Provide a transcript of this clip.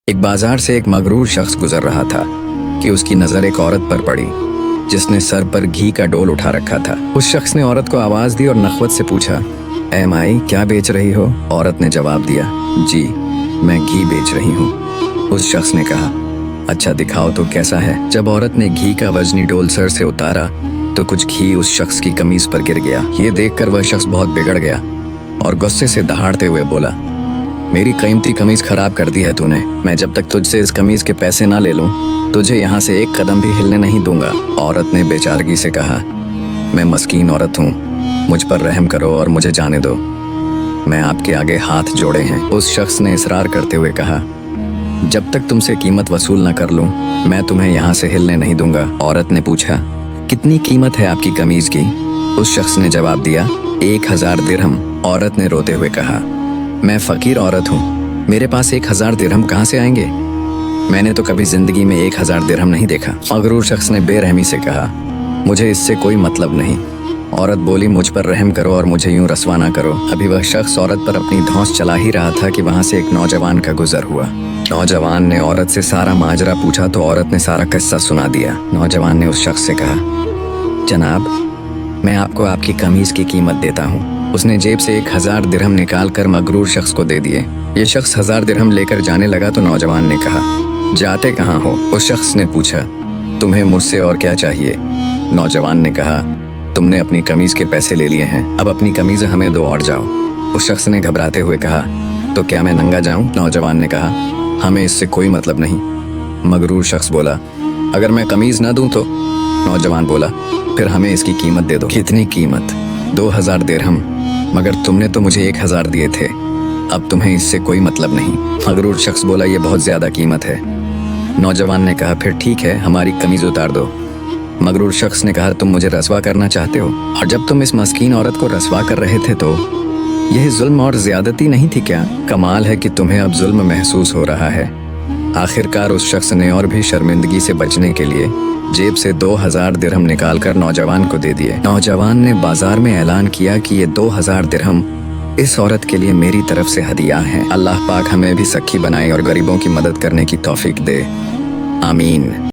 एक बाजार से एक मगरूर शख्स गुजर रहा था कि उसकी नजर एक औरत पर पड़ी जिसने सर पर घी का डोल उठा रखा था। उस शख्स ने औरत को आवाज दी और नखवत से पूछा, ए माई, क्या बेच रही हो? औरत ने जवाब दिया, जी मैं घी बेच रही हूँ। उस शख्स ने कहा, अच्छा दिखाओ तो कैसा है। जब औरत ने घी का वजनी डोल सर से उतारा तो कुछ घी उस शख्स की कमीज पर गिर गया। ये देखकर वह शख्स बहुत बिगड़ गया और गुस्से से दहाड़ते हुए बोला, मेरी कीमती कमीज खराब कर दी है तूने। मैं जब तक तुझसे इस कमीज के पैसे ना ले लूं तुझे यहाँ से एक कदम भी हिलने नहीं दूंगा। औरत ने बेचारगी से कहा, मैं मस्कीन औरत हूँ, मुझ पर रहम करो और मुझे जाने दो, मैं आपके आगे हाथ जोड़े हैं। उस शख्स ने इसरार करते हुए कहा, जब तक तुमसे कीमत वसूल न कर लूं मैं तुम्हें यहाँ से हिलने नहीं दूंगा। औरत ने पूछा, कितनी कीमत है आपकी कमीज की? उस शख्स ने जवाब दिया, 1000 दिरहम। औरत ने रोते हुए कहा, मैं फकीर औरत हूँ, मेरे पास 1000 दिरहम कहाँ से आएंगे? मैंने तो कभी जिंदगी में 1000 दिरहम नहीं देखा। मगरूर शख्स ने बेरहमी से कहा, मुझे इससे कोई मतलब नहीं। औरत बोली, मुझ पर रहम करो और मुझे यूं रसवा ना करो। अभी वह शख्स औरत पर अपनी धौंस चला ही रहा था कि वहां से एक नौजवान का गुजर हुआ। नौजवान ने औरत से सारा माजरा पूछा तो औरत ने सारा किस्सा सुना दिया। नौजवान ने उस शख्स से कहा, जनाब मैं आपको आपकी कमीज की कीमत देता हूँ। उसने जेब से 1000 दिरहम निकाल कर मगरूर शख्स को दे दिए। ये शख्स 1000 दिरहम लेकर जाने लगा तो नौजवान ने कहा, जाते कहाँ हो? उस शख्स ने पूछा, तुम्हें मुझसे और क्या चाहिए? नौजवान ने कहा, तुमने अपनी कमीज के पैसे ले लिए हैं, अब अपनी कमीज हमें दो और जाओ। उस शख्स ने घबराते हुए कहा, तो क्या मैं नंगा जाऊं? नौजवान ने कहा, हमें इससे कोई मतलब नहीं। मगरूर शख्स बोला, अगर मैं कमीज ना दूं तो? नौजवान बोला, फिर हमें इसकी कीमत दे दो। कितनी कीमत? 2000 दिरहम। मगर तुमने तो मुझे 1000 दिए थे, अब तुम्हें इससे कोई मतलब नहीं। मगरूर शख्स बोला, ये बहुत ज्यादा कीमत है। नौजवान ने कहा, फिर ठीक है, हमारी कमीज उतार दो। मगरूर शख्स ने कहा, तुम मुझे रसवा करना चाहते हो? और जब तुम इस मस्कीन औरत को रसवा कर रहे थे तो यह जुल्म और ज्यादती नहीं थी क्या? कमाल है कि तुम्हें अब जुल्म महसूस हो रहा है। आखिरकार उस शख्स ने और भी शर्मिंदगी से बचने के लिए जेब से 2000 दिरहम निकालकर नौजवान को दे दिए। नौजवान ने बाजार में ऐलान किया कि ये 2000 दिरहम इस औरत के लिए मेरी तरफ से हदिया हैं। अल्लाह पाक हमें भी सखी बनाए और गरीबों की मदद करने की तौफीक दे। आमीन।